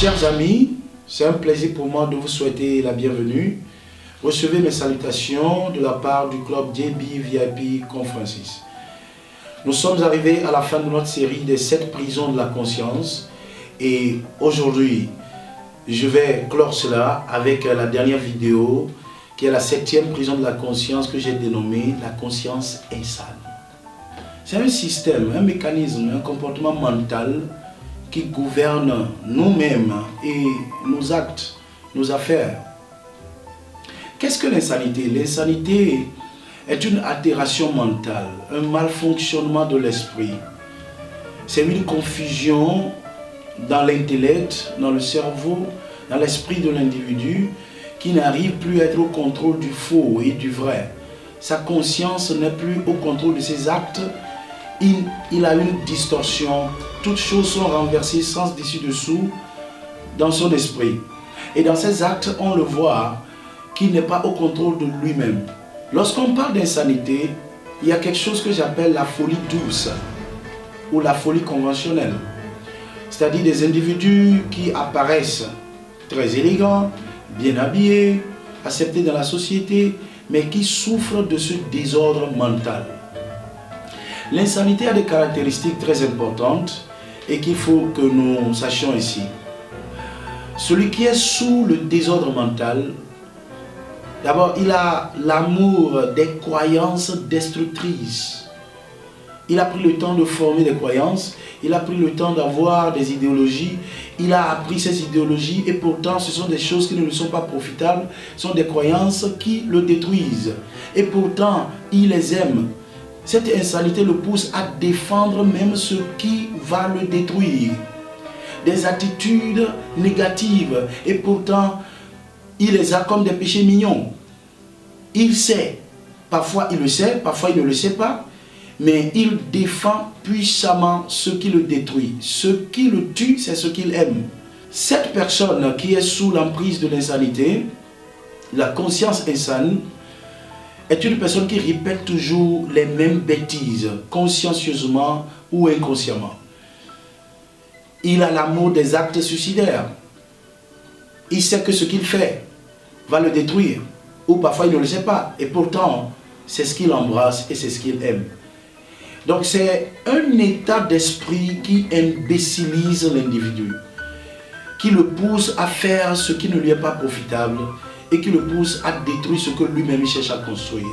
Chers amis, c'est un plaisir pour moi de vous souhaiter la bienvenue. Recevez mes salutations de la part du club JB VIP Conferences. Nous sommes arrivés à la fin de notre série des 7 prisons de la conscience et aujourd'hui, je vais clore cela avec la dernière vidéo qui est la 7e prison de la conscience que j'ai dénommée la conscience insane. C'est un système, un mécanisme, un comportement mental qui gouverne nous-mêmes et nos actes, nos affaires. Qu'est-ce que l'insanité? L'insanité est une altération mentale, un malfonctionnement de l'esprit. C'est une confusion dans l'intellect, dans le cerveau, dans l'esprit de l'individu qui n'arrive plus à être au contrôle du faux et du vrai. Sa conscience n'est plus au contrôle de ses actes. Il a une distorsion. Toutes choses sont renversées sans dessus-dessous dans son esprit. Et dans ses actes, on le voit qu'il n'est pas au contrôle de lui-même. Lorsqu'on parle d'insanité, il y a quelque chose que j'appelle la folie douce ou la folie conventionnelle. C'est-à-dire des individus qui apparaissent très élégants, bien habillés, acceptés dans la société, mais qui souffrent de ce désordre mental. L'insanité a des caractéristiques très importantes et qu'il faut que nous sachions ici. Celui qui est sous le désordre mental, d'abord, il a l'amour des croyances destructrices. Il a pris le temps de former des croyances, il a pris le temps d'avoir des idéologies, il a appris ces idéologies et pourtant ce sont des choses qui ne lui sont pas profitables, ce sont des croyances qui le détruisent. Et pourtant, il les aime. Cette insanité le pousse à défendre même ce qui va le détruire. Des attitudes négatives et pourtant, il les a comme des péchés mignons. Il sait, parfois il le sait, parfois il ne le sait pas, mais il défend puissamment ce qui le détruit. Ce qui le tue, c'est ce qu'il aime. Cette personne qui est sous l'emprise de l'insanité, la conscience insane, est une personne qui répète toujours les mêmes bêtises, consciencieusement ou inconsciemment. Il a l'amour des actes suicidaires. Il sait que ce qu'il fait va le détruire, ou parfois il ne le sait pas, et pourtant, c'est ce qu'il embrasse et c'est ce qu'il aime. Donc c'est un état d'esprit qui imbécilise l'individu, qui le pousse à faire ce qui ne lui est pas profitable et qui le pousse à détruire ce que lui-même cherche à construire.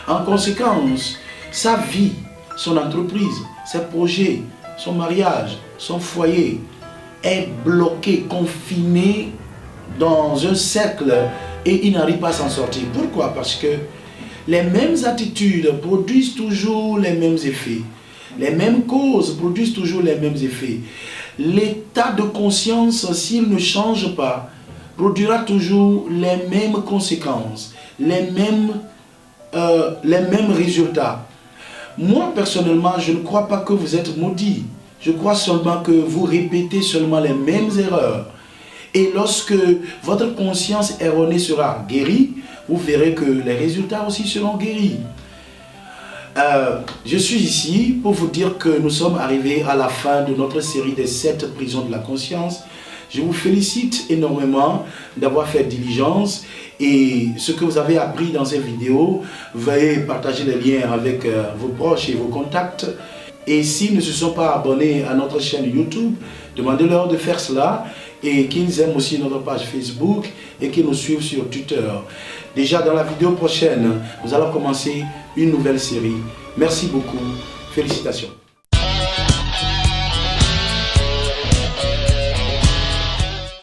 En conséquence, sa vie, son entreprise, ses projets, son mariage, son foyer est bloqué, confiné dans un cercle et il n'arrive pas à s'en sortir. Pourquoi? Parce que les mêmes attitudes produisent toujours les mêmes effets. Les mêmes causes produisent toujours les mêmes effets. L'état de conscience, s'il ne change pas, produira toujours les mêmes conséquences, les mêmes résultats. Moi, personnellement, je ne crois pas que vous êtes maudits. Je crois seulement que vous répétez seulement les mêmes erreurs. Et lorsque votre conscience erronée sera guérie, vous verrez que les résultats aussi seront guéris. Je suis ici pour vous dire que nous sommes arrivés à la fin de notre série des 7 prisons de la conscience. Je vous félicite énormément d'avoir fait diligence et ce que vous avez appris dans ces vidéos, veuillez partager les liens avec vos proches et vos contacts. Et s'ils ne se sont pas abonnés à notre chaîne YouTube, demandez-leur de faire cela et qu'ils aiment aussi notre page Facebook et qu'ils nous suivent sur Twitter. Déjà dans la vidéo prochaine, nous allons commencer une nouvelle série. Merci beaucoup. Félicitations.